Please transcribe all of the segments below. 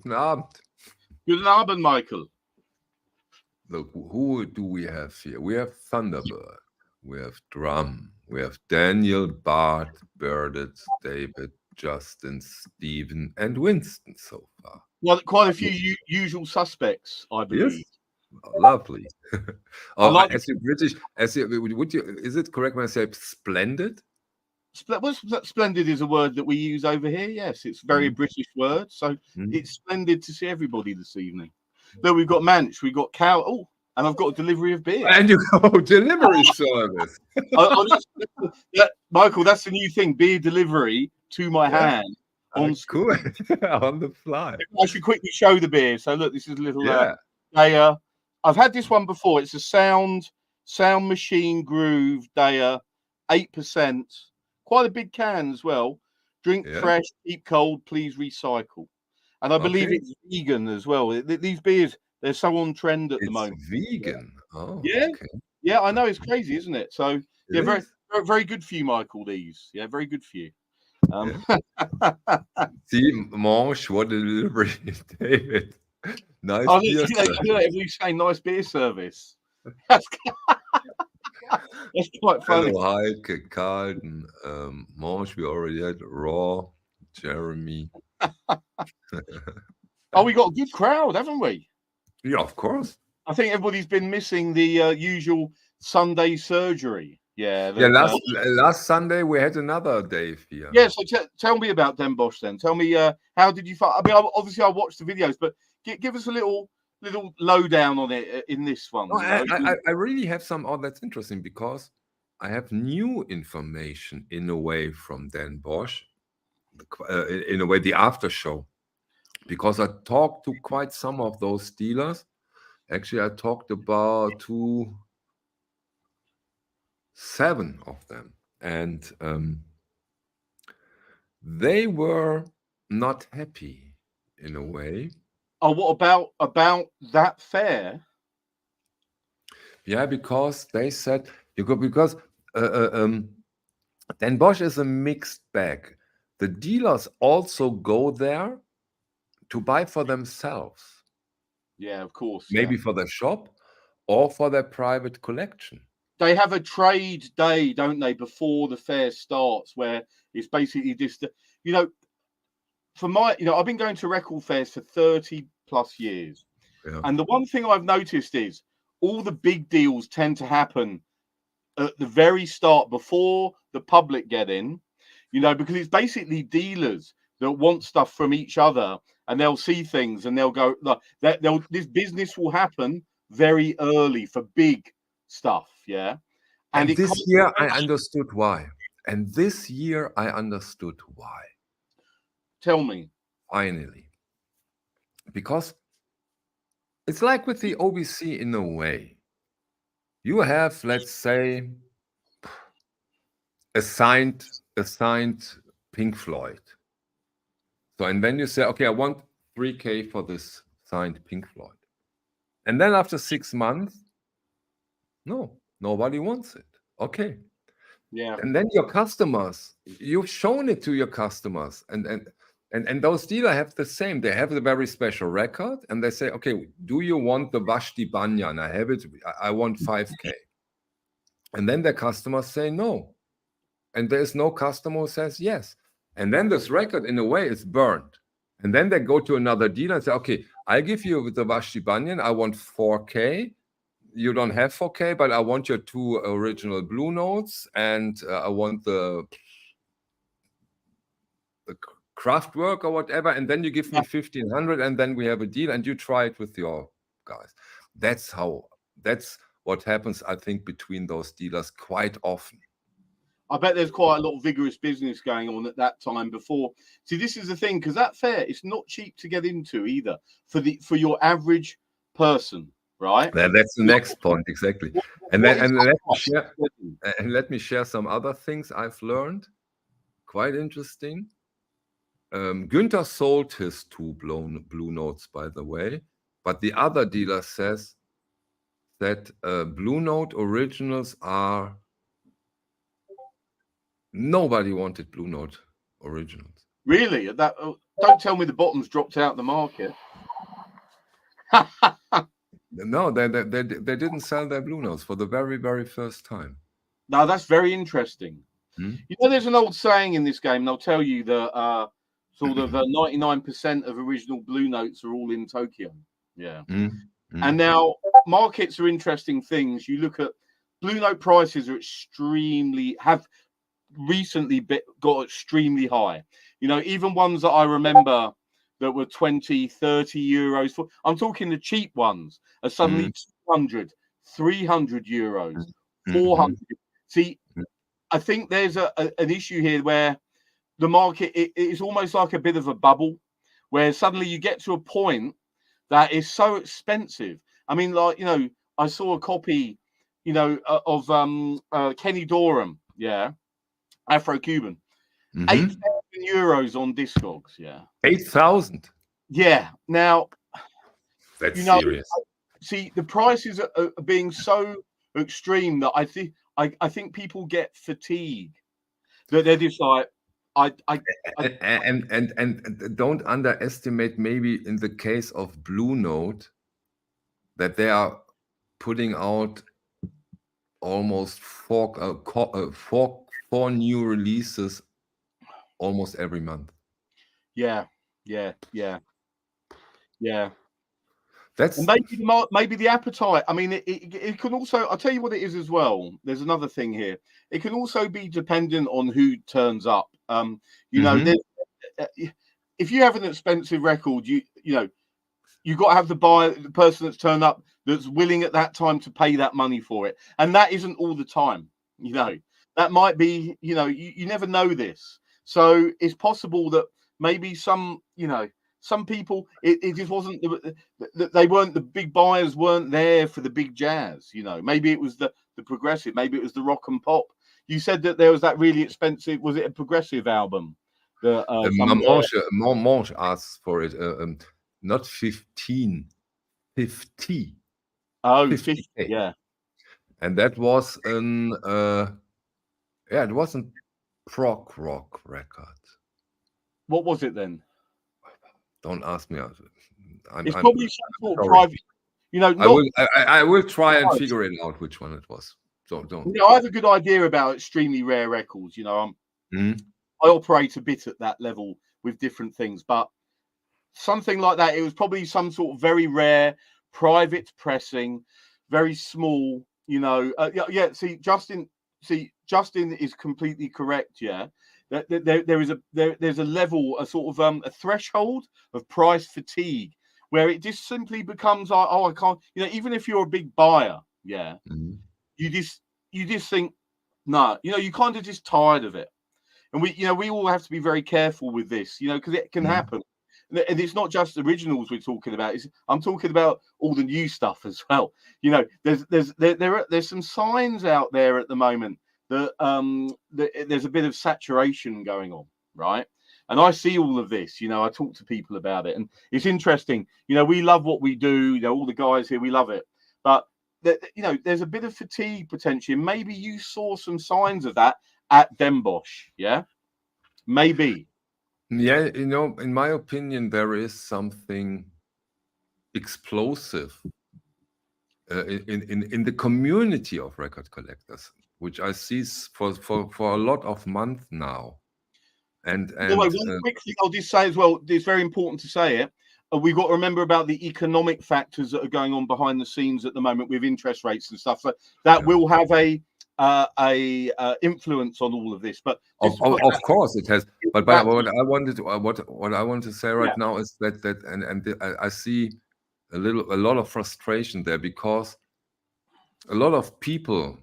Guten Abend. Guten Abend, Michael. Look, who do we have here? We have Thunderbird, we have Drum, we have Daniel, Bart, Burdett, David, Justin, Stephen, and Winston so far. Well, quite a few usual suspects, I believe. Yes, lovely. I like as you British, is it correct when I say splendid? Splendid is a word that we use over here. Yes, it's a very British word. So it's splendid to see everybody this evening. Look, we've got Manch, we've got Cal. Oh, and I've got a delivery of beer. And you go delivery service. Michael, that's the new thing: beer delivery to my hand on cool. On the fly. I should quickly show the beer. So look, this is a little I've had this one before. It's a Sound Machine Groove Daya, 8%. Quite a big can as well. Drink fresh, keep cold, please recycle. And I believe it's vegan as well. These beers, they're so on trend at the moment. Vegan. Oh, yeah. Okay. Yeah, I know, it's crazy, isn't it? So yeah, very, very good for you, Michael. These, yeah, very good for you. See, Manche, what a delivery, David. Nice beer service. Everybody's saying nice beer service. That's quite funny. Hello, Heike, Carlton, Manche, we already had Raw, Jeremy. Oh, we got a good crowd, haven't we? Yeah, of course. I think everybody's been missing the usual Sunday surgery. Yeah. Last Sunday we had another Dave here. Yeah, so tell me about Den Bosch then. Tell me, how did you find? I mean, obviously I watched the videos, but give us a little lowdown on it in this one. No, I really have some. Oh, that's interesting because I have new information in a way from Den Bosch, in a way the after show, because I talked to quite some of those dealers. Actually, I talked about 7 of them, and they were not happy in a way. Oh, what about that fair? Yeah, because they said because Den Bosch is a mixed bag. The dealers also go there to buy for themselves. Yeah, of course. Maybe for their shop or for their private collection. They have a trade day, don't they, before the fair starts, where it's basically just, for my, I've been going to record fairs for 30 plus years. Yeah. And the one thing I've noticed is all the big deals tend to happen at the very start before the public get in, because it's basically dealers that want stuff from each other and they'll see things and they'll go, look, this business will happen very early for big stuff. Yeah. And this year I understood why. And this year I understood why. Tell me. Finally. Because it's like with the OBC in a way. You have, let's say, assigned Pink Floyd. So, and then you say, okay, I want 3K for this signed Pink Floyd. And then after 6 months, no, nobody wants it. Okay. Yeah. And then your customers, you've shown it to your customers, and those dealers have the same. They have a very special record, and they say, okay, do you want the Vashti Banyan? I have it. I want 5K. And then the customers say no. And there's no customer who says yes. And then this record, in a way, is burned. And then they go to another dealer and say, okay, I'll give you the Vashti Banyan. I want 4K. You don't have 4K, but I want your 2 original Blue Notes, and I want the Kraftwerk or whatever, and then you give me 1,500, and then we have a deal, and you try it with your guys. That's what happens, I think, between those dealers quite often. I bet there's quite a lot of vigorous business going on at that time before. See, this is the thing, because that fair, it's not cheap to get into either for your average person, right? That's the next point, exactly. And let me share some other things I've learned. Quite interesting. Günther sold his 2 Blue Notes, by the way, but the other dealer says that Blue Note originals are. Nobody wanted Blue Note originals. Really? don't tell me the bottom's dropped out the market. No, they didn't sell their Blue Notes for the very, very first time. Now that's very interesting. You know, there's an old saying in this game, and I'll tell you that sort of 99% of original Blue Notes are all in Tokyo. Yeah. And now markets are interesting things. You look at Blue Note prices are have recently got extremely high. You know, even ones that I remember that were 20, 30 euros for, I'm talking the cheap ones, are suddenly 200, 300 euros, 400. See, I think there's an issue here where the market it is almost like a bit of a bubble, where suddenly you get to a point that is so expensive. I mean, like, you know, I saw a copy, you know, of Kenny Dorham, yeah, Afro-Cuban, 8,000 euros on Discogs, yeah. 8,000? Yeah. Now, that's you know, serious. See, the prices are being so extreme that I think people get fatigue. That they're just like, and don't underestimate, maybe in the case of Blue Note, that they are putting out almost four new releases almost every month. Yeah. That's maybe the appetite. I mean, it can also. I'll tell you what it is as well. There's another thing here. It can also be dependent on who turns up. You know, if you have an expensive record, you know, you've got to have the person that's turned up that's willing at that time to pay that money for it, and that isn't all the time. You know, that might be. You know, you never know this, so it's possible that maybe some, you know, some people, it just wasn't they weren't, the big buyers weren't there for the big jazz. You know, maybe it was the progressive, maybe it was the rock and pop. You said that there was that really expensive, was it a progressive album? Mamange asked for it, not 15, 50. Oh, 50, yeah. And that was yeah, it wasn't prog rock record. What was it then? Don't ask me. It's probably some sort of private. You know, I will try and figure it out which one it was. So don't. You know, I have a good idea about extremely rare records. You know, I operate a bit at that level with different things, but something like that, it was probably some sort of very rare private pressing, very small. You know, yeah. See, Justin is completely correct. Yeah. There's a level, a sort of a threshold of price fatigue where it just simply becomes like, oh, I can't, you know, even if you're a big buyer, yeah, you just think, no, you know, you kind of just tired of it. And we all have to be very careful with this, you know, because it can happen. And it's not just originals we're talking about. I'm talking about all the new stuff as well. You know, there's some signs out there at the moment that there's a bit of saturation going on, right? And I see all of this. You know, I talk to people about it, and it's interesting. You know, we love what we do. You know, all the guys here, we love it. But you know, there's a bit of fatigue potentially. Maybe you saw some signs of that at Den Bosch, yeah? Maybe. Yeah, you know, in my opinion, there is something explosive in the community of record collectors, which I see for a lot of months now. And one quick thing I'll just say as well, it's very important to say it. We've got to remember about the economic factors that are going on behind the scenes at the moment with interest rates and stuff. So that will have a influence on all of this. But of course it has. But what I wanted to say right now is that I see a lot of frustration there, because a lot of people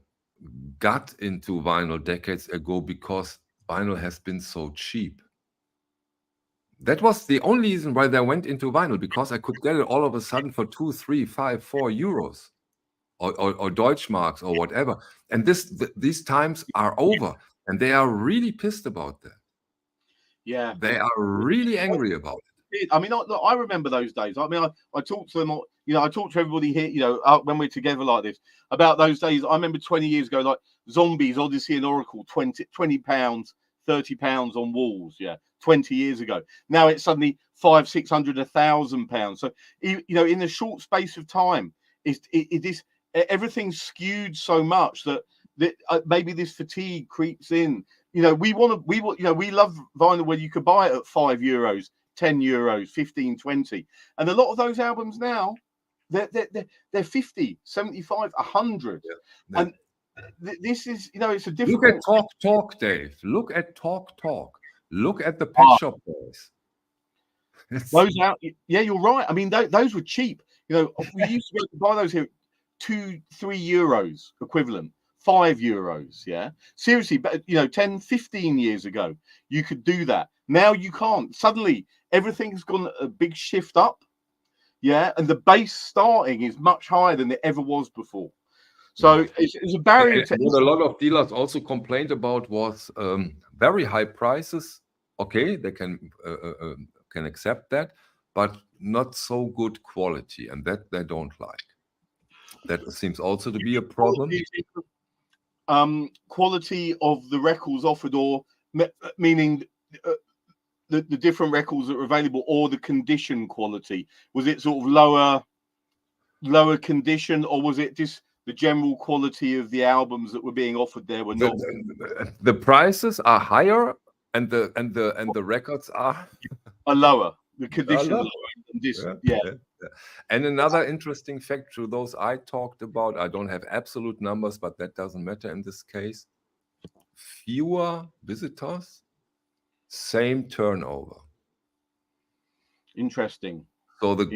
got into vinyl decades ago because vinyl has been so cheap. That was the only reason why they went into vinyl, because I could get it all of a sudden for 2, 3, 5, 4 euros or Deutschmarks or whatever. And these times are over, and they are really pissed about that. Yeah, they are really angry about it. I mean, I remember those days. I mean, I talked to them, you know, I talked to everybody here, you know, when we're together like this, about those days. I remember 20 years ago, like Zombies, Odyssey and Oracle, £20, £30 on walls, yeah, 20 years ago. Now it's suddenly 500, 600, £1,000. So, you know, in a short space of time, everything's skewed so much that maybe this fatigue creeps in. You know, we love vinyl where you could buy it at €5, €10, 15, 20. And a lot of those albums now, they're 50, 75, 100. Yeah. And this is, you know, it's a difficult. Look at Talk, Dave. Look at Talk. Look at the Pet Shop Boys. Those out, yeah, you're right. I mean, those were cheap. You know, we used to be able to buy those here, €2-3 equivalent, €5. Yeah, seriously, but you know, 10, 15 years ago, you could do that. Now you can't. Suddenly, everything's gone a big shift up. Yeah, and the base starting is much higher than it ever was before. So it's a barrier. What a lot of dealers also complained about was very high prices. Okay, they can accept that, but not so good quality, and that they don't like. That seems also to be a problem. Quality of the records offered, or meaning the different records that are available, or the condition quality. Was it sort of lower condition, or was it just the general quality of the albums that were being offered there were not? The prices are higher, and the records are lower. The condition lower. Yeah. And another interesting fact to those I talked about, I don't have absolute numbers, but that doesn't matter in this case. Fewer visitors, same turnover. Interesting. So the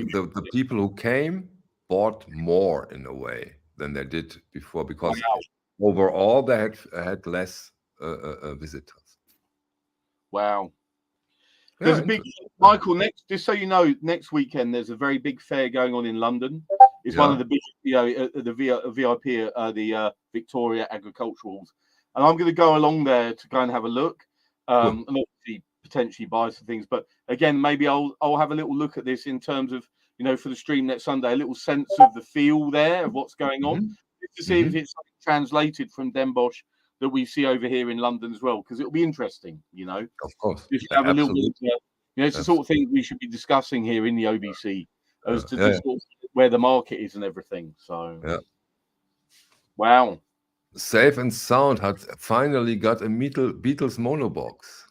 people who came bought more in a way than they did before, because overall they had less visitors. Wow. There's a big, Michael, just so you know, next weekend there's a very big fair going on in London. It's one of the big, you know, the VIP, the Victoria Agricultural Halls, and I'm going to go along there to go and have a look, and obviously potentially buy some things. But again, maybe I'll have a little look at this in terms of, you know, for the stream next Sunday, a little sense of the feel there of what's going on, to see if it's translated from Den Bosch that we see over here in London as well, because it'll be interesting, you know. Of course, just have a little bit. You know, it's the sort of thing we should be discussing here in the OBC as to sort of where the market is and everything. So, wow. Safe and Sound had finally got a Beatles monobox.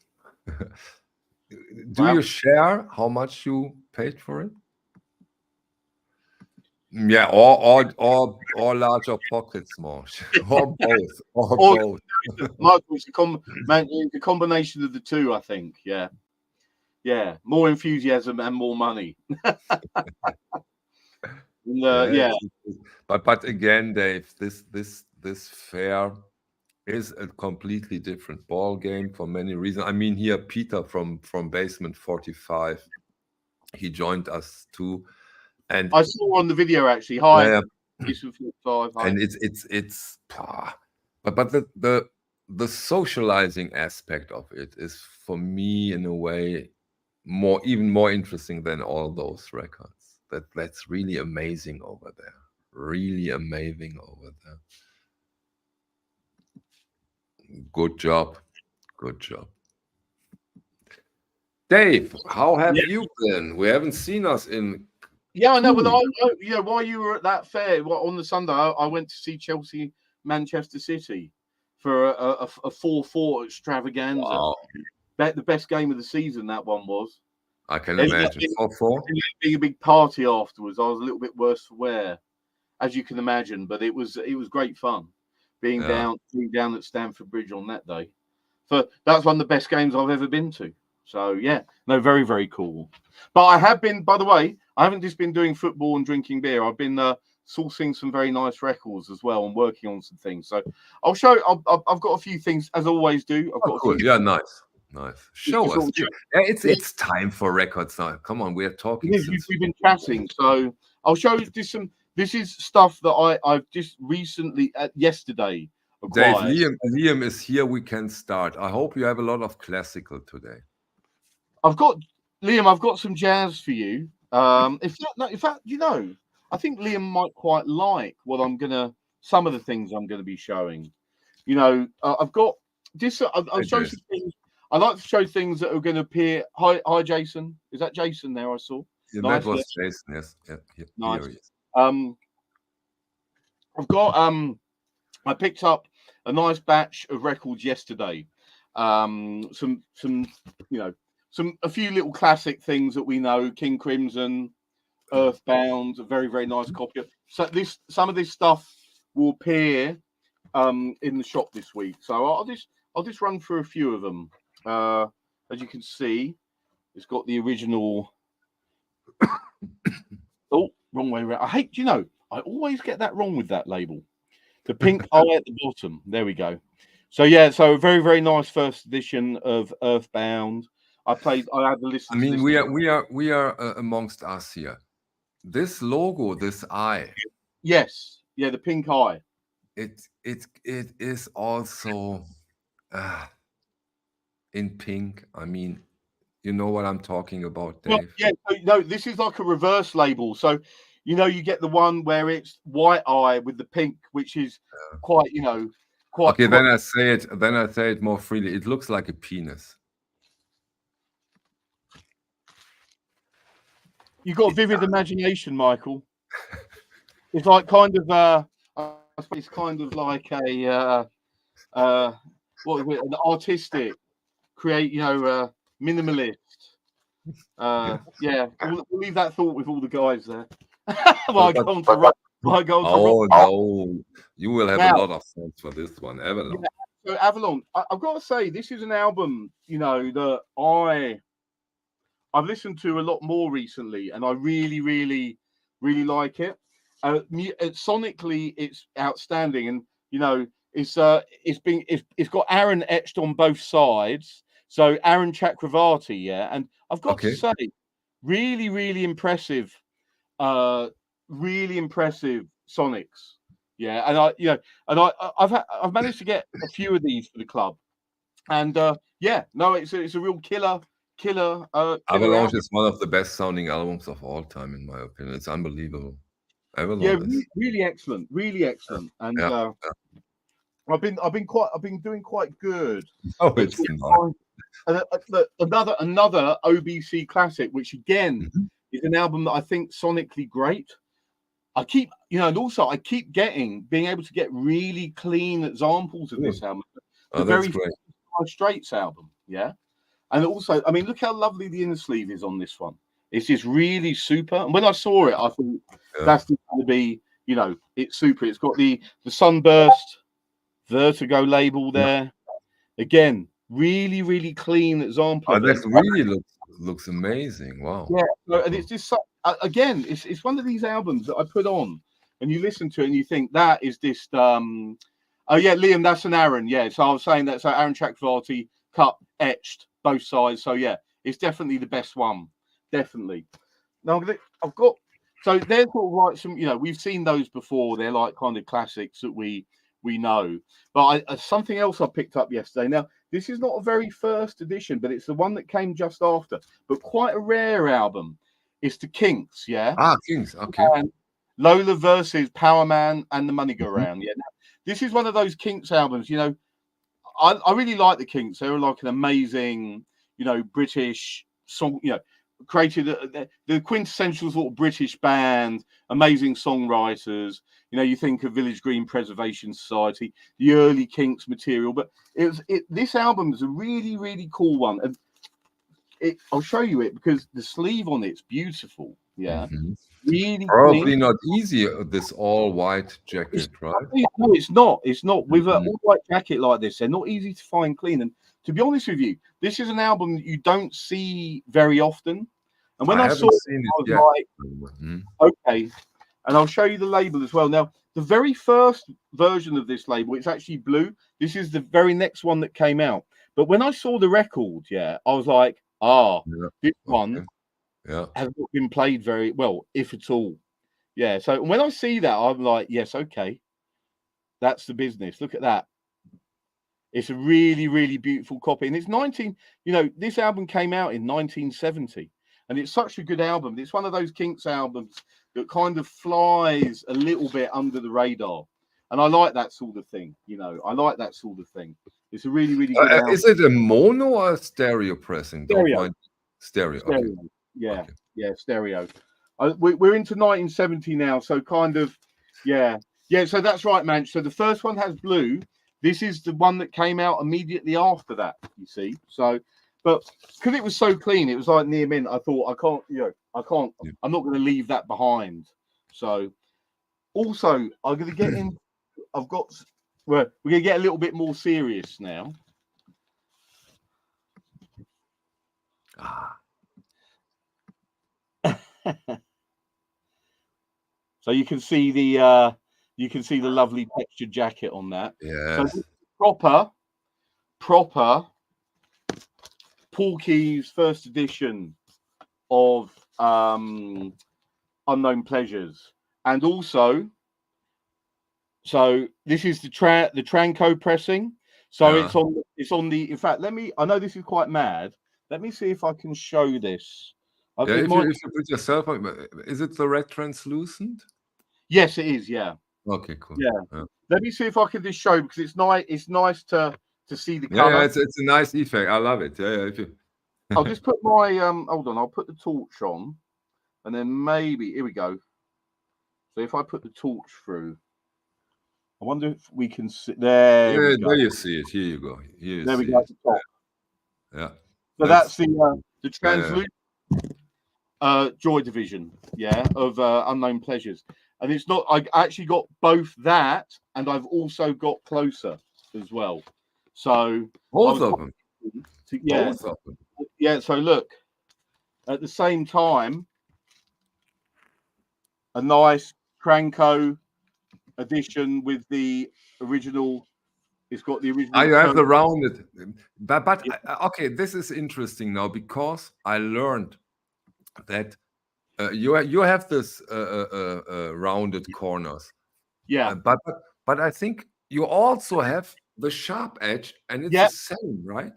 Do you share how much you paid for it? Yeah, or larger pockets, more, or both, or both. Michael, it's a combination of the two, I think. Yeah, more enthusiasm and more money. But again, Dave, this fair is a completely different ball game for many reasons. I mean, here Peter from Basement 45, he joined us too. And I saw on the video actually. Hi, and it's but the socializing aspect of it is, for me, in a way, even more interesting than all those records. That's really amazing over there. Really amazing over there. Good job. Dave, how have you been? We haven't seen us in. Yeah, I know. Well, while you were at that fair on the Sunday, I went to see Chelsea, Manchester City for a 4-4 extravaganza. Wow. The best game of the season, that one was. I can imagine. 4-4. Being a big party afterwards, I was a little bit worse for wear, as you can imagine. But it was great fun being down at Stamford Bridge on that day. That's one of the best games I've ever been to. So yeah, no, very, very cool. But I have been, by the way, I haven't just been doing football and drinking beer. I've been sourcing some very nice records as well and working on some things. So I'll show. I've got a few things, as I always do. I've got cool. Yeah, nice. Show us. It's time for records now. Come on, we are talking. We've been chatting, so I'll show you some. This is stuff that I've just recently, yesterday, acquired. Dave, Liam is here. We can start. I hope you have a lot of classical today. I've got some jazz for you. In fact, you know, I think Liam might quite like some of the things I'm gonna be showing. You know, I've got this. I'll show you some things. I like to show things that are going to appear. Hi, Jason. Is that Jason there? I saw. Yeah, Nice. that was Jason. Yes. Yeah, Nice. here he is. I've got I picked up a nice batch of records yesterday. A few little classic things that we know. King Crimson, Earthbound, a very, very nice copy. So some of this stuff will appear in the shop this week. So I'll just run through a few of them. As you can see, it's got the original. Oh, wrong way around. I always get that wrong with that label. The pink eye at the bottom. There we go. So yeah, so a very, very nice first edition of Earthbound. I had the listen. I mean, we are amongst us here. This logo, this eye. Yes, yeah, the pink eye. It is also in pink. I mean, you know what I'm talking about, Dave. Well, yeah, no, this is like a reverse label. So, you get the one where it's white eye with the pink, which is quite, quite. Okay, then I say it more freely. It looks like a penis. You've got a vivid imagination, Michael. It's like kind of I suppose it's kind of like a what is it? An artistic, minimalist. Yeah, we'll leave that thought with all the guys there. No, you will have a lot of fun for this one, Avalon. Yeah, so Avalon, I've got to say, this is an album, that I've listened to a lot more recently, and I really, really, really like it. Sonically, it's outstanding, and it's got Aaron etched on both sides. So Aaron Chakravarti, yeah, and I've got to say, really, really impressive, Sonics, yeah. And I've managed to get a few of these for the club, and it's a real killer. Avalanche is one of the best sounding albums of all time, in my opinion. It's unbelievable. Avalon really excellent, and I've been doing quite good. Oh, it's another OBC classic, which again is an album that I think sonically great. I keep being able to get really clean examples of this album. The very Straits album, yeah. And also, I mean, look how lovely the inner sleeve is on this one. It's just really super. And when I saw it, I thought that's going to be, it's super. It's got the Sunburst Vertigo label there. Again, really, really clean example. Oh, that really looks amazing. Wow. Yeah, and it's just again, it's one of these albums that I put on, and you listen to it, and you think that is just. Oh yeah, Liam, that's an Aaron. Yeah, so I was saying that. So Aaron Chakravarti cut etched both sides. So yeah, it's definitely the best one. Definitely. Now I've got. So they're sort of like some. We've seen those before. They're like kind of classics that we know. But something else I picked up yesterday. Now this is not a very first edition, but it's the one that came just after. But quite a rare album. It's the Kinks. Yeah. Kinks. Okay. And Lola versus Power Man and the Money Go Round. Yeah. Now, this is one of those Kinks albums. I really like the Kinks. They were like an amazing, British song. Created the quintessential sort of British band. Amazing songwriters. You think of Village Green Preservation Society, the early Kinks material. But this album is a really, really cool one, and I'll show you it because the sleeve on it's beautiful. Yeah. Really probably not easy, this all white jacket, right? No, it's not. It's not. With an all white jacket like this, they're not easy to find clean. And to be honest with you, this is an album that you don't see very often. And when I saw it, I was like, okay. And I'll show you the label as well. Now, the very first version of this label, it's actually blue. This is the very next one that came out. But when I saw the record, I was like, this one has not been played very well, if at all. Yeah. So when I see that, I'm like, yes, okay. That's the business. Look at that. It's a really, really beautiful copy. And it's this album came out in 1970. And it's such a good album. It's one of those Kinks albums that kind of flies a little bit under the radar. And I like that sort of thing. I like that sort of thing. It's a really, really good album. Is it a mono or a stereo pressing? Don't Stereo. mind. Stereo. Stereo. Okay. Yeah, Okay. yeah, stereo. We're into 1970 now, so kind of, yeah. So that's right, man. So the first one has blue. This is the one that came out immediately after that. You see, so, but because it was so clean, it was like near mint. I thought I can't. Yeah. I'm not going to leave that behind. So, also, I'm going to get in. We're going to get a little bit more serious now. So you can see the lovely textured jacket on that. Yes. So proper Porky's first edition of Unknown Pleasures, and also, so this is the Tranco pressing. So Yeah. it's on the. In fact, I know this is quite mad. Let me see if I can show this. Yeah, if you put your cell phone, is it the red translucent? Yes, it is. Yeah. Okay, cool. Yeah. Let me see if I can just show, because it's nice. It's nice to see the Yeah, color. it's a nice effect. I love it. Yeah. If you... I'll just put my hold on. I'll put the torch on, and then maybe here we go. So if I put the torch through, I wonder if we can see. There we go. There you see it. Here you go. Here you There we see go. it. At the top. Yeah. So that's the translucent Joy Division, of Unknown Pleasures. And it's not. I actually got both that, and I've also got Closer as well. So both of them. Both of them. Yeah. So look, at the same time, a nice Cranko edition with the original. It's got the original. I have the rounded, but okay, this is interesting now, because I learned that you have this rounded corners. Yeah. But I think you also have the sharp edge, and it's the same, right?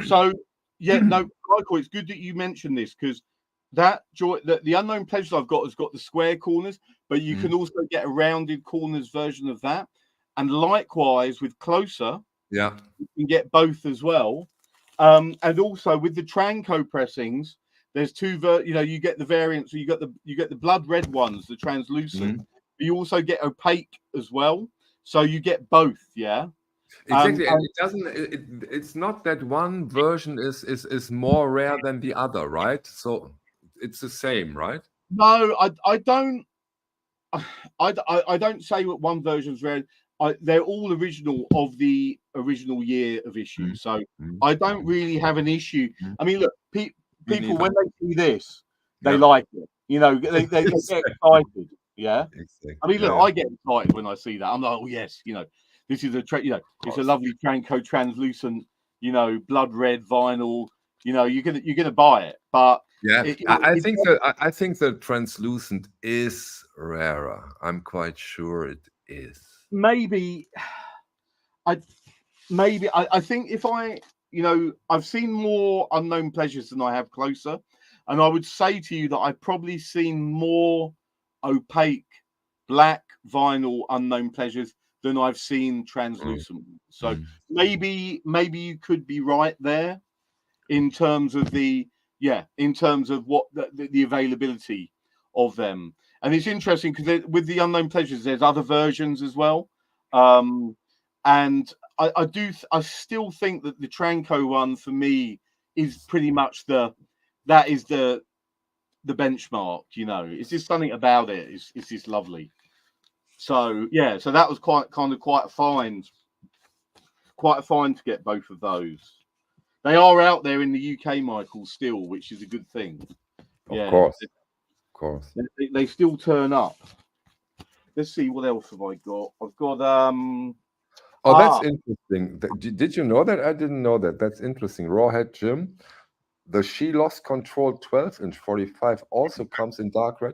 So no, Michael, it's good that you mentioned this, because the Unknown Pleasures I've got has got the square corners, but you can also get a rounded corners version of that. And likewise with Closer, you can get both as well. And also with the Tranco pressings, there's two you get the variants. So you get the blood red ones, the translucent. But you also get opaque as well. So you get both, Exactly. And it doesn't. It's not that one version is more rare than the other, right? So it's the same, right? No, I don't. I don't say what one version's rare. They're all original of the original year of issue, so I don't really have an issue. I mean, look, people when they see this, they like it. They get excited. Yeah. Exactly. I mean, look, I get excited when I see that. I'm like, oh yes, this is it's a lovely Tranco translucent, blood red vinyl. You're gonna buy it, but I think the translucent is rarer. I'm quite sure it is. Maybe I think if I've seen more Unknown Pleasures than I have Closer, and I would say to you that I've probably seen more opaque black vinyl Unknown Pleasures than I've seen translucent. So maybe you could be right there in terms of what the availability of them. And it's interesting because with the Unknown Pleasures, there's other versions as well. And I still think that the Tranco one for me is pretty much the benchmark. It's just something about it. It's just lovely. So so that was quite a find to get both of those. They are out there in the UK, Michael, still, which is a good thing. Of course. They still turn up. Let's see, what else have I got? I've got Oh, that's interesting. Did you know that? I didn't know that. That's interesting. Rawhead Jim, the She Lost Control 12-inch 45 also comes in dark red.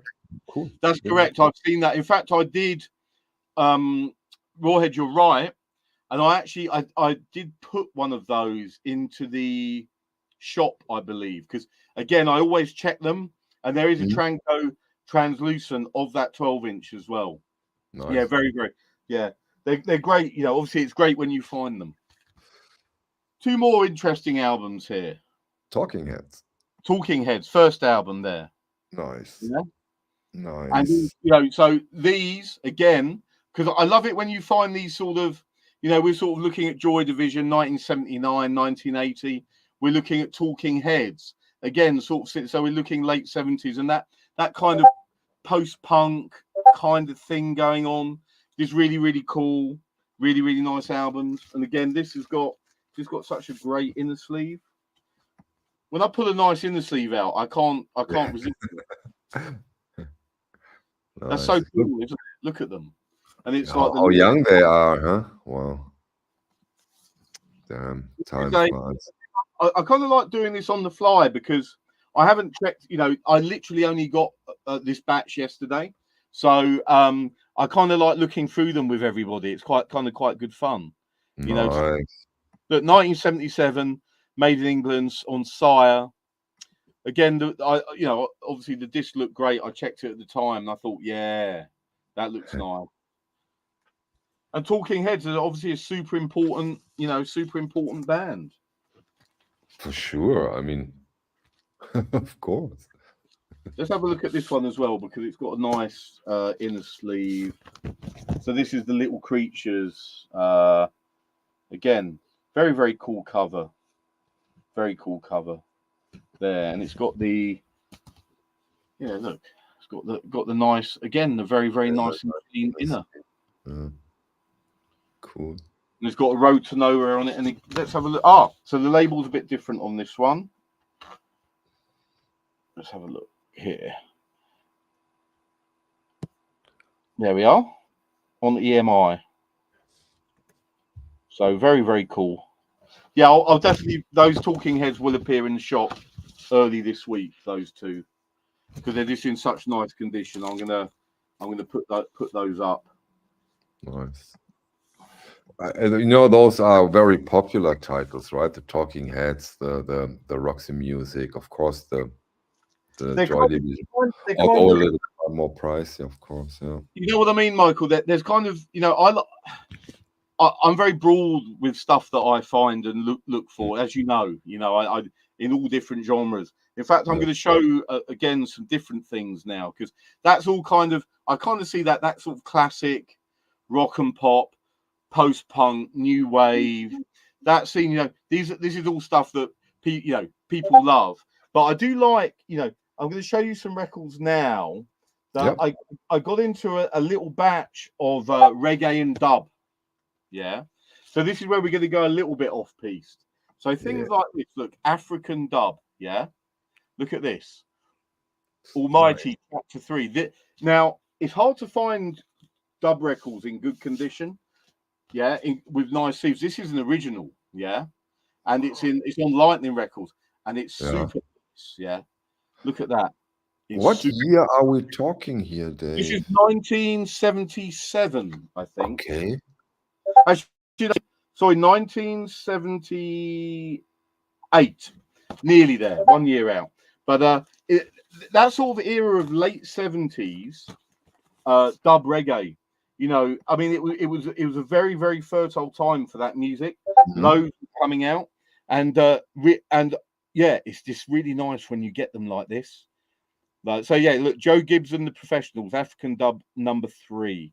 Cool. That's correct. I've seen that. In fact, I did. Rawhead, you're right. And I did put one of those into the shop, I believe, because again, I always check them, and there is a Tranco translucent of that 12-inch as well. Nice. Yeah, very great. Yeah, they're great. Obviously, it's great when you find them. two more interesting albums here. Talking Heads. Talking Heads, first album there. Nice. Yeah. Nice. And you know, so these again, because I love it when you find these sort of, you know, we're sort of looking at Joy Division 1979, 1980. We're looking at Talking Heads again, sort of. So we're looking late 70s, and that kind of post-punk kind of thing going on. This really cool, really nice albums. And again, this has got such a great inner sleeve. When I pull a nice inner sleeve out, I can't resist it. Nice. That's so cool, isn't it? Look at them. And it's like how young they are, huh? Wow. Damn, time flies. I kind of like doing this on the fly because I haven't checked, you know, I literally only got this batch yesterday. So I kind of like looking through them with everybody. It's quite good fun. You know, but 1977, made in England on Sire. Again, you know, obviously the disc looked great. I checked it at the time and I thought, yeah, that looks nice. And Talking Heads is obviously a super important band. For sure. I mean, of course. Let's have a look at this one as well because it's got a nice inner sleeve. So this is the Little Creatures. Again, very cool cover. Very cool cover there, and it's got the look. It's got the nice again, the very nice and clean inner. Cool. And it's got a Road to Nowhere on it. And let's have a look. So the label's a bit different on this one. Let's have a look here. There we are on the EMI. So very cool. Yeah, I'll definitely. Those Talking Heads will appear in the shop early this week. Those two, because they're just in such nice condition. I'm gonna put those up. Nice. You know, those are very popular titles, right? The Talking Heads, the Roxy Music, of course, the Joy Division. Although a little bit more pricey, of course. Yeah. You know what I mean, Michael? There's kind of, you know, I'm very broad with stuff that I find and look for, as you know, I in all different genres. In fact, I'm going to show again some different things now because that's all I kind of see that sort of classic rock and pop, post-punk, new wave, that scene. You know, this is all stuff that people love. But I do like, you know, I'm going to show you some records now that I got into a little batch of reggae and dub. Yeah. So this is where we're going to go a little bit off piste. So things like this, look, African dub. Yeah. Look at this. Almighty Chapter 3. Now, it's hard to find dub records in good condition. Yeah. With nice sleeves. This is an original. Yeah. And it's on Lightning Records. And it's super nice. Yeah. Look at that. What year are we talking here, Dave? This is 1977, I think. Okay. Sorry, 1978. Nearly there, 1 year out. But that sort of era of late 70s dub reggae. You know, I mean, it was a very fertile time for that music. Loads coming out, and yeah, it's just really nice when you get them like this. So yeah, look, Joe Gibbs and the Professionals, African Dub #3,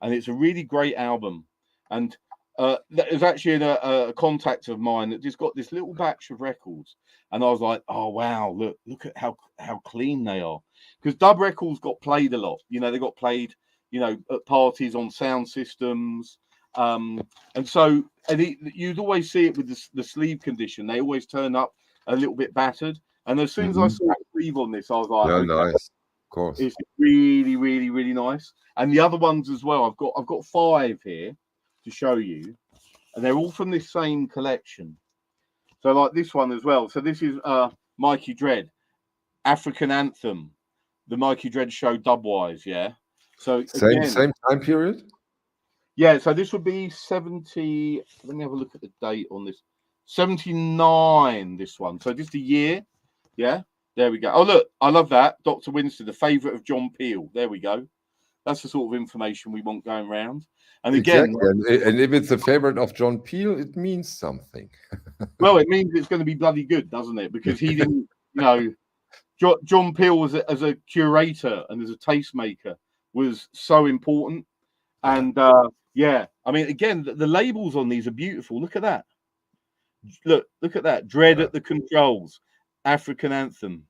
and it's a really great album. And there's actually a contact of mine that just got this little batch of records, and I was like, oh wow, look at how clean they are, because dub records got played a lot. You know, they got played, you know, at parties on sound systems, and you'd always see it with the sleeve condition. They always turn up a little bit battered. And as soon as I saw a sleeve on this, I was like, okay, nice, of course. It's really nice. And the other ones as well. I've got 5 here to show you, and they're all from this same collection. So like this one as well. So this is Mikey Dread, African Anthem, the Mikey Dread show dubwise, yeah. So same time period. Yeah. So this would be 70. Let me have a look at the date on this. 79. This one. So just a year. Yeah, there we go. Oh, look, I love that. Dr. Winston, the favourite of John Peel. There we go. That's the sort of information we want going round. And again, exactly. And if it's a favorite of John Peel, it means something. well, it means it's going to be bloody good, doesn't it? Because he didn't, you know, John Peel as a curator and as a tastemaker was so important. And yeah, I mean, again, the labels on these are beautiful. Look at that. Look at that. Dread at the controls. African anthem.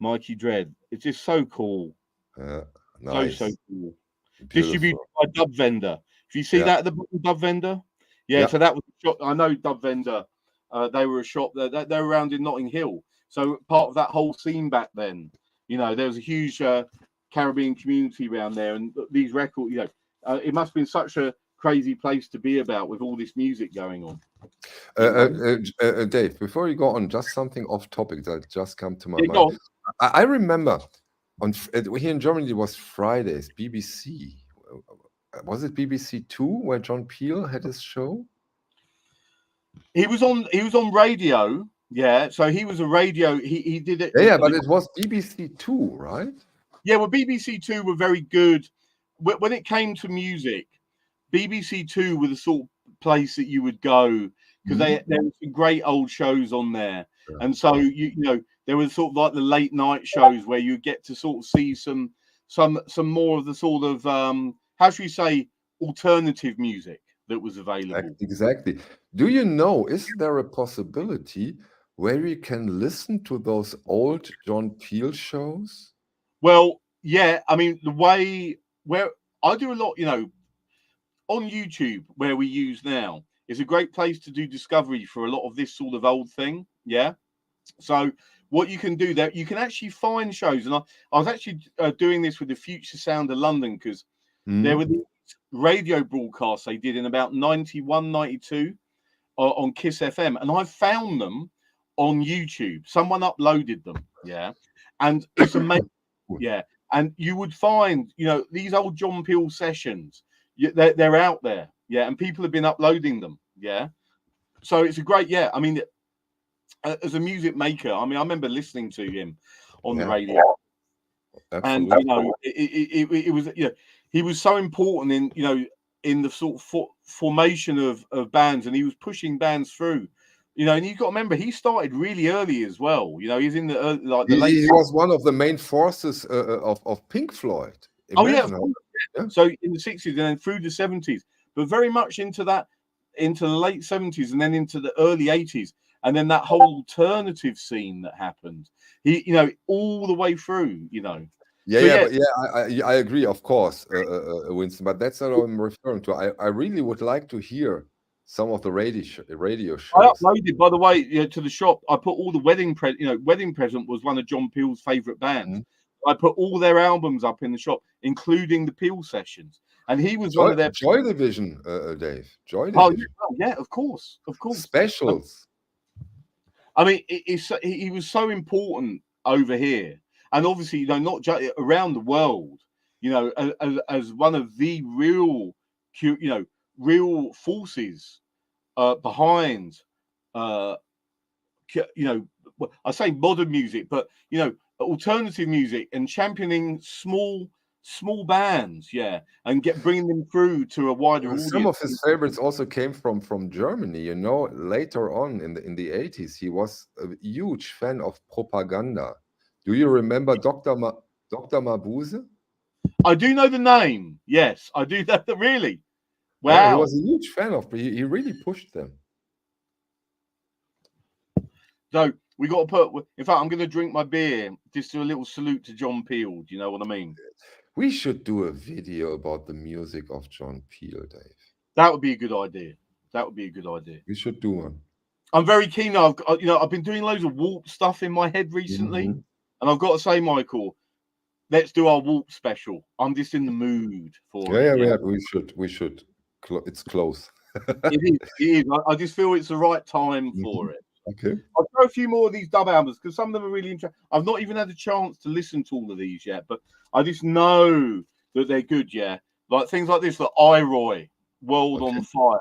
Mikey Dread. It's just so cool. Nice. So cool. Beautiful. Distributed by Dub Vendor. If you see that at the bottom, Dub Vendor. Yeah, so that was a shop. I know Dub Vendor. They were a shop that they're around in Notting Hill. So part of that whole scene back then, you know, there was a huge Caribbean community around there, and these records, you know, it must have been such a crazy place to be about with all this music going on. Dave, before you go on, just something off topic that just come to my mind. I remember here in Germany it was Fridays, BBC. Was it BBC Two where John Peel had his show? He was on radio. Yeah, so he was a radio. He did it. Yeah, but it was BBC Two, right? Yeah, well, BBC Two were very good when it came to music. BBC Two were the sort of place that you would go because there were some great old shows on there, and so you know there was sort of like the late night shows where you get to sort of see some more of the sort of how should we say alternative music that was available. Exactly. Do you know? Is there a possibility where you can listen to those old John Peel shows? Well, yeah. I mean, the way where I do a lot, you know, on YouTube, where we use now, is a great place to do discovery for a lot of this sort of old thing. Yeah. So what you can do there, you can actually find shows. And I was actually doing this with the Future Sound of London because there were these radio broadcasts they did in about 91, 92 on Kiss FM. And I found them on YouTube. Someone uploaded them. Yeah. And it's amazing. Yeah. And you would find, you know, these old John Peel sessions, they're out there. Yeah. And people have been uploading them. Yeah. So it's a great, yeah. I mean, as a music maker, I mean, I remember listening to him on the radio. Absolutely. And, you know, it was, you know, he was so important in, you know, in the sort of formation of bands, and he was pushing bands through. You know, and you've got to remember, he started really early as well. You know, he's in the like the late. He was one of the main forces of Pink Floyd. Imagine So in the 60s and then through the 70s, but very much into the late 70s and then into the early 80s, and then that whole alternative scene that happened. He, you know, all the way through. You know. I agree, of course, Winston. But that's not what I'm referring to. I really would like to hear some of the radio shows. I uploaded, by the way, you know, to the shop. I put all the Wedding Present was one of John Peel's favorite bands. I put all their albums up in the shop, including the Peel sessions. And he was one of their Joy Division, Dave. Joy Division. Oh, yeah, of course. Specials. I mean, he was so important over here, and obviously, you know, not just around the world. You know, as one of the real, you know, real forces behind, you know, I say modern music, but you know, alternative music and championing small bands, and bringing them through to a wider audience. Some of his favorites also came from Germany. You know, later on in the 80s, he was a huge fan of Propaganda. Do you remember Dr. Mabuse? I do know the name. Yes, I do. That really. Wow. Yeah, he was a huge fan of. He really pushed them. So we got to put. In fact, I'm going to drink my beer. Just do a little salute to John Peel. Do you know what I mean? We should do a video about the music of John Peel, Dave. That would be a good idea. We should do one. I'm very keen. I've been doing loads of Warp stuff in my head recently, and I've got to say, Michael, let's do our Warp special. I'm just in the mood for it. Yeah, we should. It's close. It is. I just feel it's the right time for it. Okay. I'll throw a few more of these dub albums because some of them are really interesting. I've not even had a chance to listen to all of these yet, but I just know that they're good. Yeah, like things like this, the Iroy, World on Fire.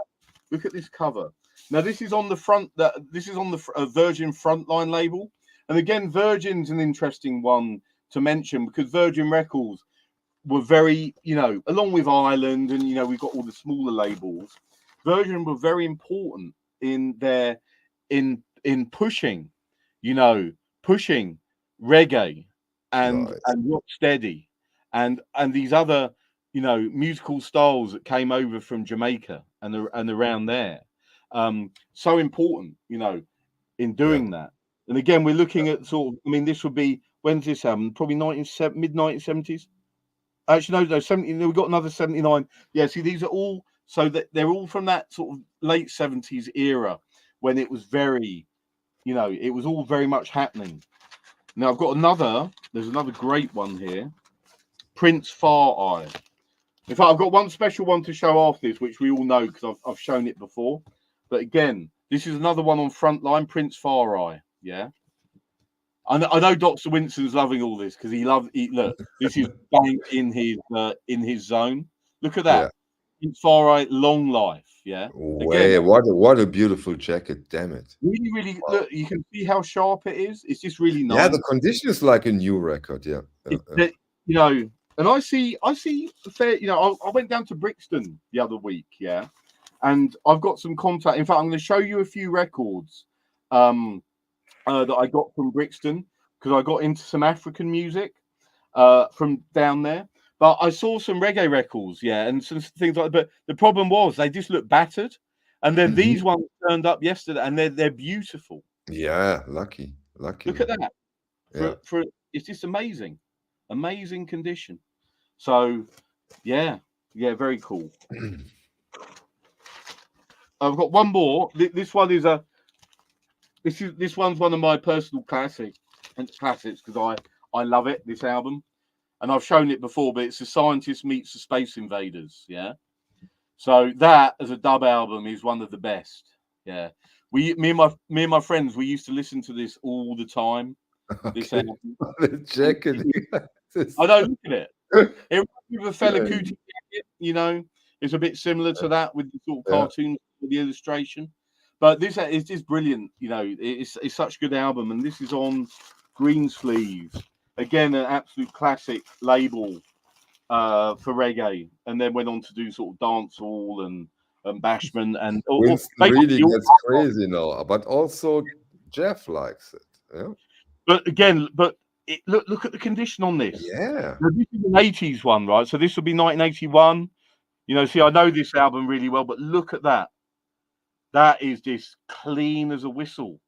Look at this cover. Now this is on the front. This is on the Virgin Frontline label, and again, Virgin's an interesting one to mention because Virgin Records were very, you know, along with Ireland, and you know, we've got all the smaller labels. Virgin were very important in their in pushing, you know, pushing reggae and Nice. rock steady and these other, you know, musical styles that came over from Jamaica and around there. So important, you know, in Yeah. doing that. And again, we're looking at sort of, I mean, this would be, when's this album? Probably mid 1970s. Actually, no, 70. We've got another 79. Yeah, see, these are all, so that they're all from that sort of late 70s era when it was very, you know, it was all very much happening. Now I've got there's another great one here, Prince Far Eye. In fact, I've got one special one to show after this, which we all know because I've shown it before. But again, this is another one on Frontline, Prince Far Eye. Yeah. I know Dr. Winston's loving all this because look, this is bang in his zone. Look at that. Yeah. Prince Far Eye, Long Life. Yeah. Way, Again, what a beautiful jacket, damn it. really, really Wow. look, you can see how sharp it is. It's just really nice. Yeah, the condition is like a new record. Yeah. You know, and I see fair, you know, I went down to Brixton the other week, yeah, and I've got some contact. In fact, I'm going to show you a few records that I got from Brixton because I got into some African music from down there. But I saw some reggae records, yeah, and some things like that. But the problem was they just looked battered. And then these ones turned up yesterday and they're beautiful. Yeah, lucky. Look at that. Yeah. For it's just amazing. Amazing condition. So yeah, very cool. I've got one more. This one is this one's one of my personal classics because I love it, this album. And I've shown it before, but it's The Scientist Meets the Space Invaders, yeah. So that as a dub album is one of the best. Yeah. Me and my friends, we used to listen to this all the time. This album. The jacket. I know, look at it. It reminds me of a Fela Kuti jacket, you know. It's a bit similar to that with the sort of cartoon, the illustration. But this is just brilliant, you know. It's such a good album, and this is on Greensleeves. Again, an absolute classic label for reggae, and then went on to do sort of dancehall and bashment and Winston really gets crazy now, but also Jeff likes it. Yeah. But again, look at the condition on this. Yeah. Now, this is an 80s one, right? So this will be 1981. You know, see, I know this album really well, but look at that. That is just clean as a whistle.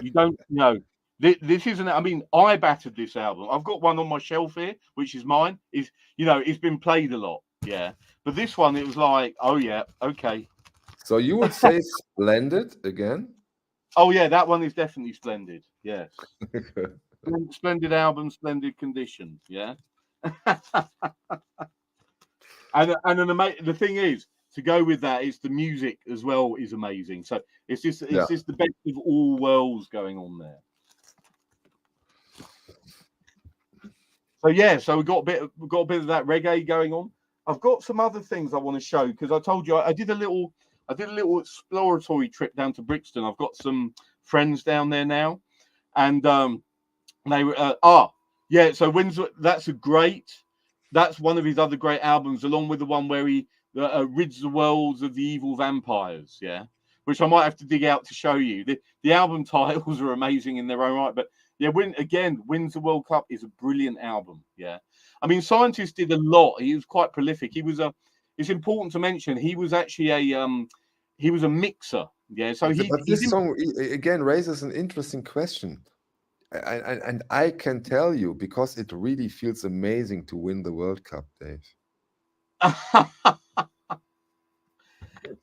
You don't know. This isn't. I mean, I battered this album. I've got one on my shelf here, which is mine. Is, you know, it's been played a lot. Yeah, but this one, it was like, oh yeah, okay. So you would say splendid again? Oh yeah, that one is definitely splendid. Yes, splendid album, splendid condition. Yeah, and the thing is, to go with that is the music as well is amazing. So it's just the best of all worlds going on there. So yeah, so we got a bit of that reggae going on. I've got some other things I want to show because I told you I did a little exploratory trip down to Brixton. I've got some friends down there now, and they were yeah. So that's one of his other great albums, along with the one where he rids the worlds of the evil vampires. Yeah, which I might have to dig out to show you. The album titles are amazing in their own right, but yeah, Wins the World Cup is a brilliant album. Yeah, I mean, Scientist did a lot. He was quite prolific. It's important to mention he was actually a mixer. Yeah, so this song again raises an interesting question, and I can tell you because it really feels amazing to win the World Cup, Dave.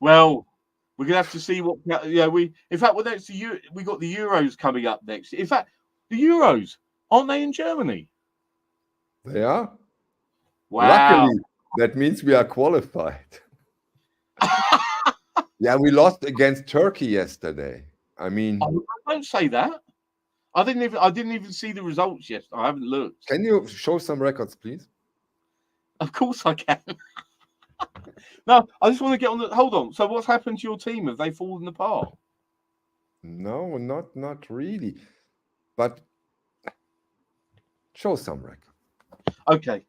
Well, we're gonna have to see what. Yeah, we got the Euros coming up next. In fact, the Euros, aren't they in Germany? They are. Wow. Luckily, that means we are qualified. Yeah, we lost against Turkey yesterday. I mean, don't say that. I didn't even see the results yet. I haven't looked. Can you show some records, please? Of course I can. No, I just want to get on the. Hold on. So what's happened to your team? Have they fallen apart? No, not really. But show some record. Okay.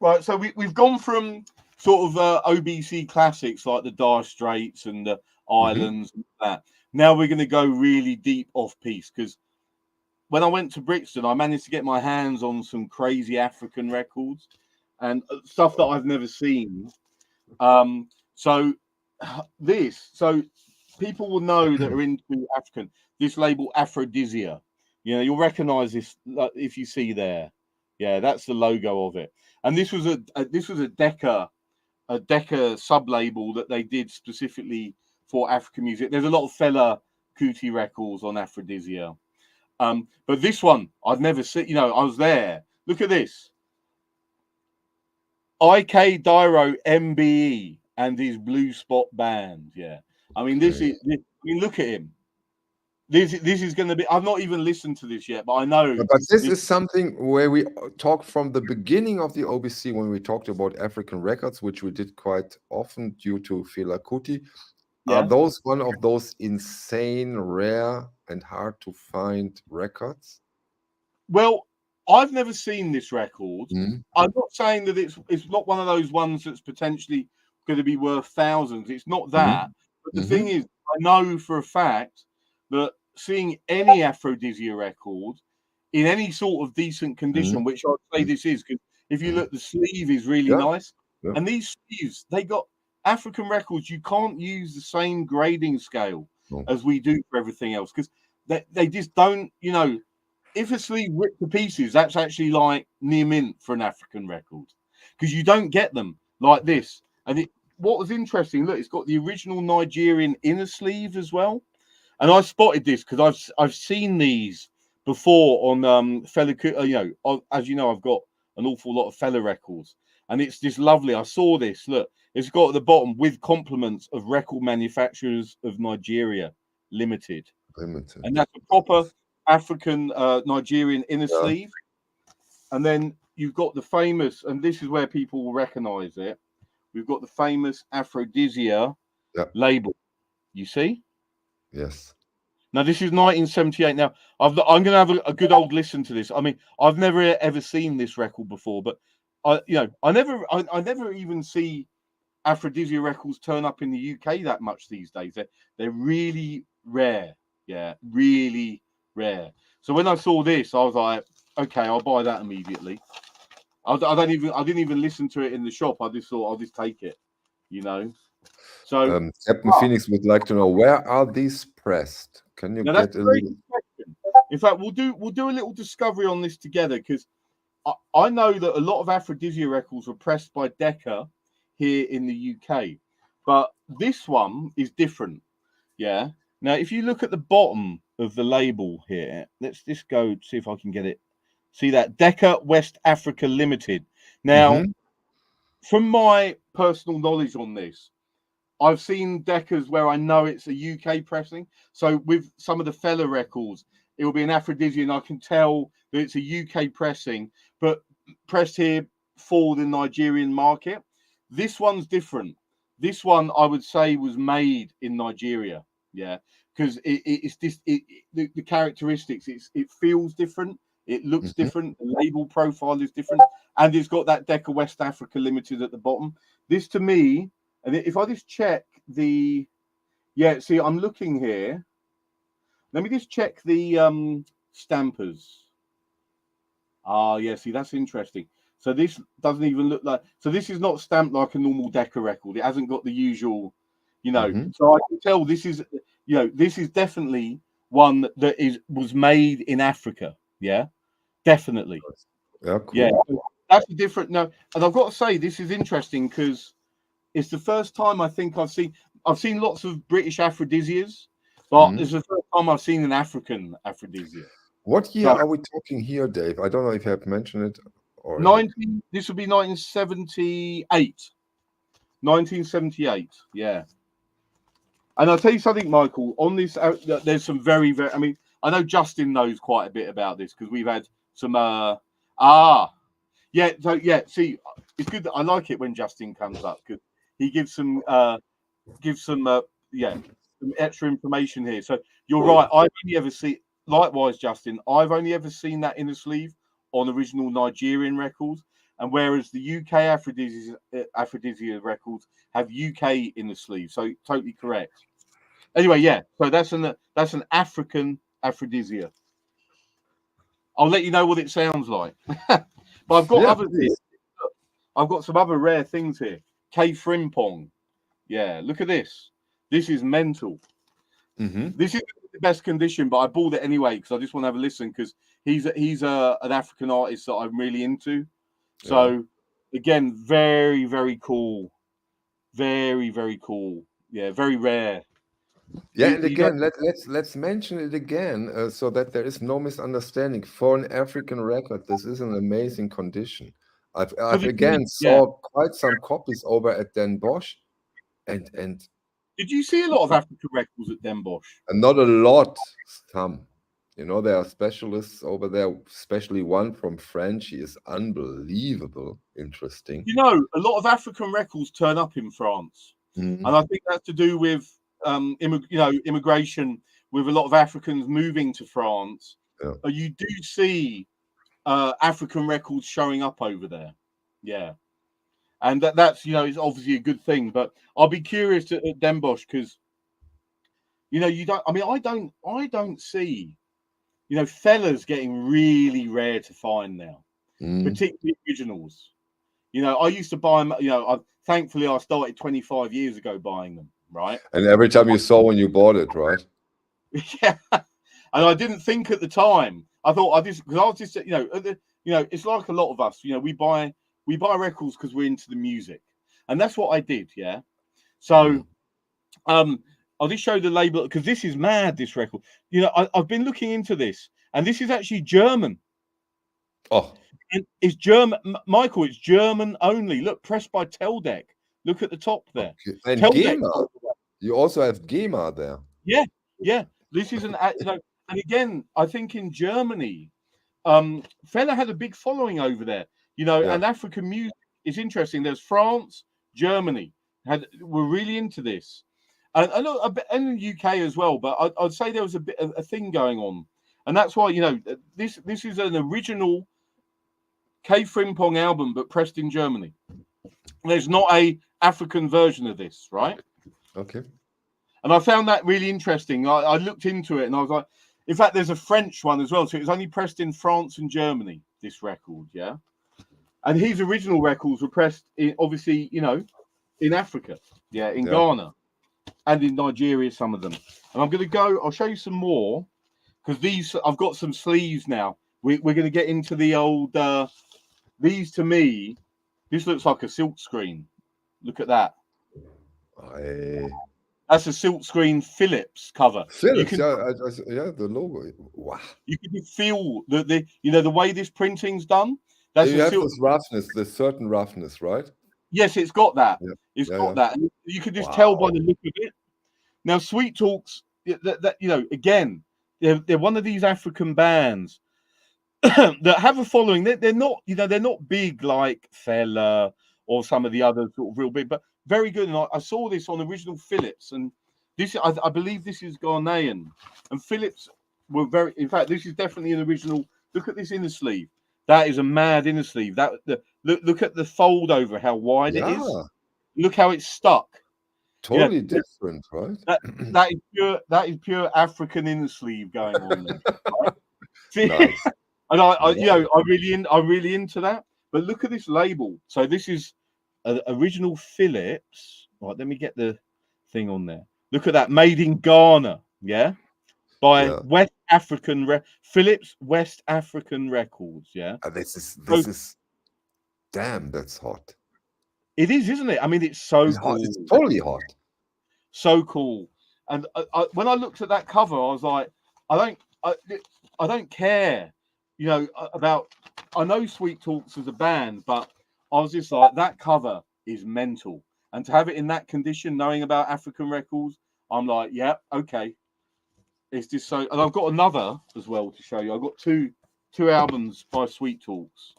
Right, so we've gone from sort of OBC classics like the Dire Straits and the Islands and that. Now we're going to go really deep off piece, because when I went to Brixton, I managed to get my hands on some crazy African records and stuff that I've never seen. So people will know that are into African. This label Aphrodisia, you know, you'll recognize this if you see there. Yeah, that's the logo of it. And this was a Decca sub label that they did specifically for African music. There's a lot of fella Kuti records on Aphrodisia. But this one I've never seen. You know, I was there. Look at this. IK Dyro MBE and his Blue Spot band. Yeah, I mean, look at him. This is going to be. I've not even listened to this yet, but I know. But this is something where we talk from the beginning of the OBC when we talked about African records, which we did quite often due to Fela Kuti. Yeah. Are those one of those insane, rare, and hard to find records? Well, I've never seen this record. I'm not saying that it's not one of those ones that's potentially going to be worth thousands. It's not that. But the thing is, I know for a fact that seeing any Aphrodisia record in any sort of decent condition, which I'd say this is, because if you look, the sleeve is really nice. Yeah. And these sleeves, they got African records. You can't use the same grading scale as we do for everything else, because they just don't, you know, if a sleeve ripped to pieces, that's actually like near mint for an African record, because you don't get them like this. And what was interesting, look, it's got the original Nigerian inner sleeve as well. And I spotted this because I've seen these before on Fela. You know, as you know, I've got an awful lot of Fela records, and it's just lovely. I saw this. Look, it's got at the bottom with compliments of Record Manufacturers of Nigeria Limited. And that's a proper African Nigerian inner sleeve. And then you've got the famous, and this is where people will recognize it. We've got the famous Aphrodisia label. You see? Yes. Now this is 1978. Now I'm going to have a good old listen to this. I mean, I've never ever seen this record before, but I never even see Aphrodisia records turn up in the UK that much these days. They're really rare. Yeah, really rare. So when I saw this, I was like, okay, I'll buy that immediately. I didn't even listen to it in the shop. I just thought I'll just take it, you know. So Captain Phoenix would like to know, where are these pressed? Can you get a little... In fact, we'll do a little discovery on this together, because I know that a lot of Aphrodisia records were pressed by Decca here in the UK, but this one is different. Yeah. Now, if you look at the bottom of the label here, let's just go see if I can get it. See that Decca West Africa Limited. Now, from my personal knowledge on this, I've seen Decca's where I know it's a UK pressing. So with some of the Fela records, it will be an Aphrodisia, and I can tell that it's a UK pressing, but pressed here for the Nigerian market. This one's different. This one, I would say, was made in Nigeria. Yeah, because it's just the characteristics. It feels different. It looks different. The label profile is different, and it's got that Decca West Africa Limited at the bottom. This, to me, and if I just check the, see, I'm looking here. Let me just check the stampers. See, that's interesting. So this doesn't even look like, so this is not stamped like a normal Decca record. It hasn't got the usual, you know. So I can tell this is, you know, this is definitely one that was made in Africa. Yeah, definitely. Yeah, cool. Yeah, that's a different. No, and I've got to say, this is interesting because it's the first time I think I've seen lots of British Aphrodisias, but it's the first time I've seen an African Aphrodisia. What year are we talking here, Dave? I don't know if you have mentioned it. Or this would be 1978. 1978, yeah. And I'll tell you something, Michael, on this, there's some very, very, I mean, I know Justin knows quite a bit about this because we've had some, see, it's good that I like it when Justin comes up because he gives some extra information here. So you're right. I've only ever seen, likewise, Justin, I've only ever seen that in the sleeve on original Nigerian records. and whereas the UK Aphrodisia records have UK in the sleeve. So totally correct. Anyway, yeah. So that's an African Aphrodisia. I'll let you know what it sounds like. But I've got others here. I've got some other rare things here. K Frimpong. Yeah, look at this. This is mental. This is the best condition, but I bought it anyway because I just want to have a listen because he's an African artist that I'm really into. So again, very, very cool. Very, very cool. Yeah, very rare. Yeah, and again, let's mention it again so that there is no misunderstanding. For an African record, this is an amazing condition. I've again saw quite some copies over at Den Bosch, and did you see a lot of African records at Den Bosch? not a lot. Some, you know, there are specialists over there, especially one from France. He is unbelievable, interesting. You know, a lot of African records turn up in France, and I think that's to do with immigration, with a lot of Africans moving to France. You do see African records showing up over there. Yeah. And that's, you know, it's obviously a good thing. But I'll be curious at Den Bosch because, you know, I don't see, you know, fellas getting really rare to find now, particularly originals. You know, I used to buy them, you know, thankfully I started 25 years ago buying them, right? And every time you saw when you bought it, right? Yeah. And I didn't think at the time. I thought because I was just, you know, it's like a lot of us, you know, we buy records because we're into the music, and that's what I did. Yeah. So, I'll just show the label because this is mad. This record, you know, I've been looking into this, and this is actually German. Oh, and it's German, Michael. It's German only. Look, pressed by Teldec. Look at the top there. Okay. And Teldec. GEMA. You also have GEMA there. Yeah, yeah. This is an, you know, and again, I think in Germany, fella had a big following over there. You know, and African music is interesting. There's France, Germany were really into this, and in the UK as well. But I'd say there was a bit of a thing going on, and that's why, you know, this is an original K Frimpong album, but pressed in Germany. There's not a African version of this, right? Okay. And I found that really interesting. I looked into it, and I was like, in fact, there's a French one as well. So it was only pressed in France and Germany. This record, yeah. And his original records were pressed in, obviously, you know, in Africa, in Ghana, and in Nigeria, some of them. And I'm going to go. I'll show you some more because I've got some sleeves now. We're going to get into the old. These, to me, this looks like a silk screen. Look at that. That's a silk screen Philips cover. Philips, the logo. Wow. You can feel the you know, the way this printing's done. That's you have this roughness, this certain roughness, right? Yes, it's got that. Yeah. It's got that. And you can just tell by the look of it. Now, Sweet Talks, that you know, again, they're one of these African bands that have a following. They're not, you know, they're not big like Fela or some of the other sort of real big, but very good. And I saw this on original Philips, and this, I believe this is Ghanaian. And Philips were very, in fact, this is definitely an original. Look at this inner sleeve. That is a mad inner sleeve. Look at the fold over, how wide it is. Look how it's stuck. Totally different, right? That is pure African inner sleeve going on there. Right? See? Nice. And I'm really into that. But look at this label. So this is an original Philips. Right, let me get the thing on there. Look at that, made in Ghana. Yeah. By West African Philips West African Records, this is damn, that's hot. It is, isn't it? I mean, it's so cool. Hot. It's totally hot. So cool. And when I looked at that cover, I was like, I don't care, you know, about. I know Sweet Talks as a band, but I was just like, that cover is mental, and to have it in that condition, knowing about African records, I'm like, yeah, okay. It's just so, and I've got another as well to show you. I've got two albums by Sweet Talks.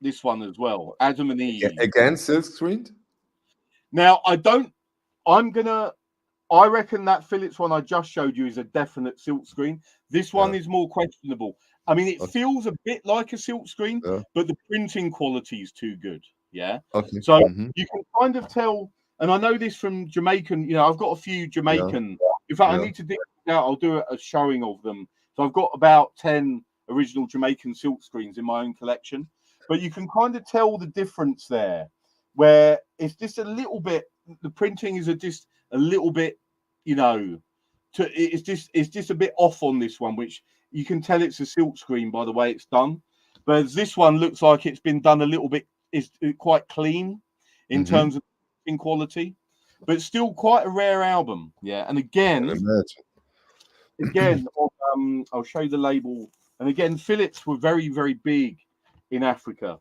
This one as well, Adam and Eve. Again, silk screened. Now I reckon that Philips one I just showed you is a definite silk screen. This one is more questionable. I mean, it Okay. feels a bit like a silk screen, Yeah. but the printing quality is too good. Yeah. Okay. So Mhm. you can kind of tell, and I know this from Jamaican. You know, I've got a few Jamaican. In fact, I Yeah. need to dig it out. I'll do a showing of them. So I've got about 10 original Jamaican silk screens in my own collection. But you can kind of tell the difference there, where it's just a little bit. The printing is just a little bit, you know, it's just a bit off on this one, which you can tell it's a silk screen by the way it's done. But this one looks like it's been done a little bit, is quite clean in Mhm. terms of in quality, but still quite a rare album. Yeah, and again, I'll show you the label. And again, Philips were very, very big in Africa.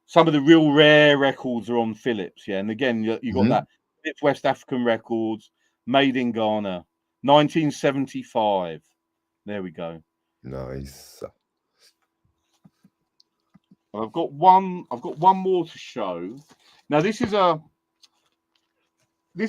Some of the real rare records are on Philips. Yeah, and again, you got that Philips West African Records, made in Ghana, 1975. There we go. Nice. I've got one more to show. Now, this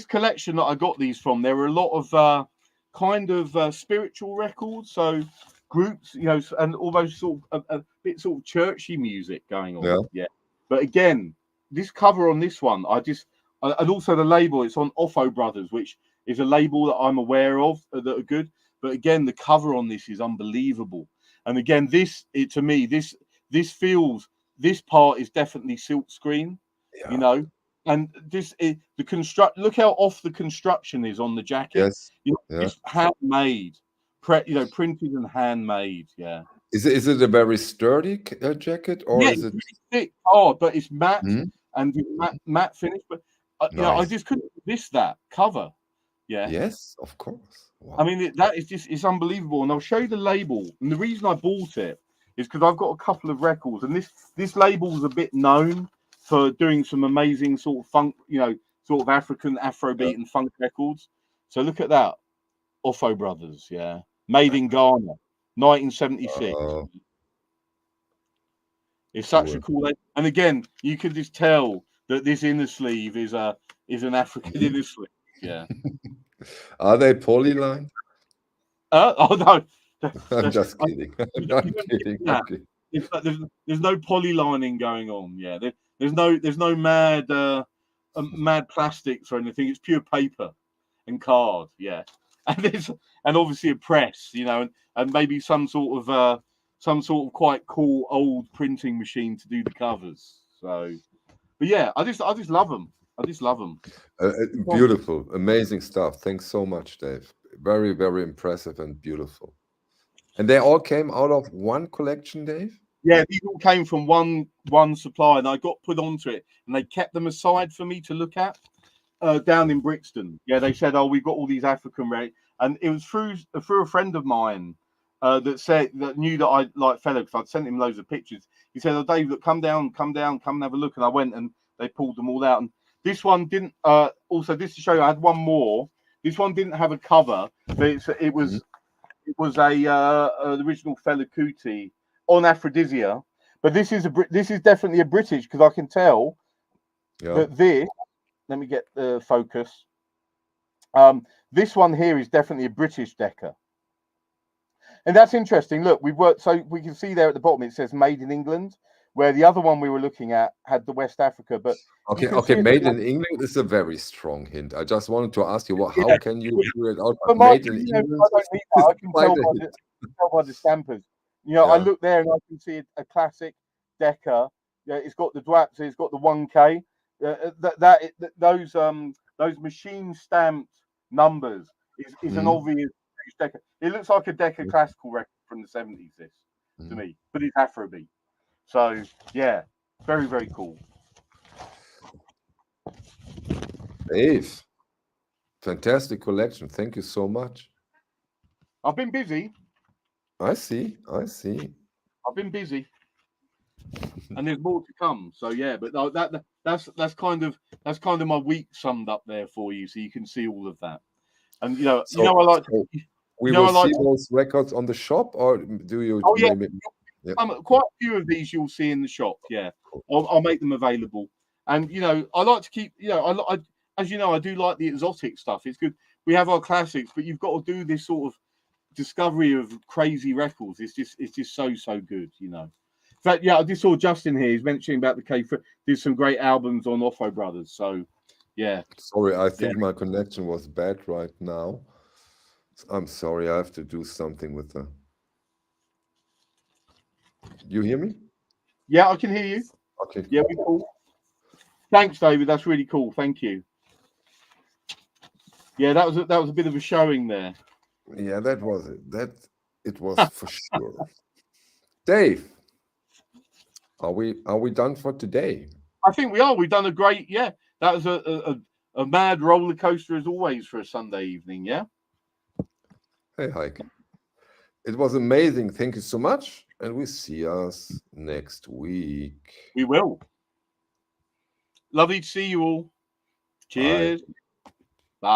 collection that I got these from. There were a lot of kind of spiritual records, so groups, you know, and almost sort of a bit sort of churchy music going on. Yeah. But again, this cover on this one, and also the label, it's on Offo Brothers, which is a label that I'm aware of that are good. But again, the cover on this is unbelievable. And again, to me, this feels, this part is definitely silk screen, you know. And the construct, look how off the construction is on the jacket. Yes. You know, it's handmade, printed and handmade. Yeah. Is it a very sturdy jacket, or Yeah, is it's it really thick, hard, but it's matte Mhm. and matte finish. But you know, I Nice? just couldn't miss that cover. Yeah. Yes, of course. I Wow. mean, that is just, it's unbelievable. And I'll show you the label. And the reason I bought it is because I've got a couple of records, and this label is a bit known for doing some amazing sort of funk, you know, sort of African Afrobeat and funk records. So look at that, Offo Brothers, yeah, made in Ghana, 1976. It's such a cool. And again, you can just tell that this inner sleeve is an African inner sleeve. Yeah. Are they polylined? Oh no, I'm just kidding. I'm kidding. Okay. There's no polylining going on. Yeah, there's no mad plastics or anything. It's pure paper and card. Yeah, and obviously a press. You know, and maybe some sort of quite cool old printing machine to do the covers. So, but yeah, I just love them. I just love them. Beautiful, amazing stuff. Thanks so much, Dave. Very, very impressive and beautiful. And they all came out of one collection, Dave? Yeah, these all came from one supplier, and I got put onto it, and they kept them aside for me to look at down in Brixton. Yeah, they said, "Oh, we've got all these African and it was through a friend of mine that knew that I like fellow, because I'd sent him loads of pictures. He said, "Oh, Dave, look, come down and have a look." And I went, and they pulled them all out. And this one didn't. Also, just to show you, I had one more. This one didn't have a cover, but it was the original Fela Kuti on Aphrodisia. But this is definitely a British, because I can tell that this. Let me get the focus. This one here is definitely a British Decca. And that's interesting. Look, we've worked, so we can see there at the bottom it says made in England, where the other one we were looking at had the West Africa. But okay, made in England is a very strong hint. I just wanted to ask you, well, how can you figure it out? But Made in England, I can tell by the stampers. You know, I look there and I can see a classic Decca. Yeah, it's got the Dwaps, it's got the 1K. Those machine stamped numbers is an obvious Decca. It looks like a Decca classical record from the 70s. This to me, but it's Afrobeat. So yeah, very, very cool. Dave, fantastic collection. Thank you so much. I've been busy. I see. I've been busy, and there's more to come. So yeah, but that's kind of my week summed up there for you, so you can see all of that. And I like. We will see those records on the shop, or do you? Oh yeah, quite a few of these you'll see in the shop. Yeah, I'll make them available. And I like to keep. I as you know, I do like the exotic stuff. It's good. We have our classics, but you've got to do this sort of discovery of crazy records is just so good, you know. In fact, yeah, I just saw Justin here. He's mentioning about the K. There's some great albums on Offo Brothers. So, yeah. Sorry, I think my connection was bad right now. I'm sorry. I have to do something with the. You hear me? Yeah, I can hear you. Okay. Yeah, we're cool. Thanks, David. That's really cool. Thank you. Yeah, that was a bit of a showing there. Yeah, that was it. It was for sure. Dave, are we done for today? I think we are. We've done a great. Yeah, that was a mad roller coaster as always for a Sunday evening. Yeah. Hey, Heike. It was amazing. Thank you so much, and we see us next week. We will. Lovely to see you all. Cheers. Bye. Bye.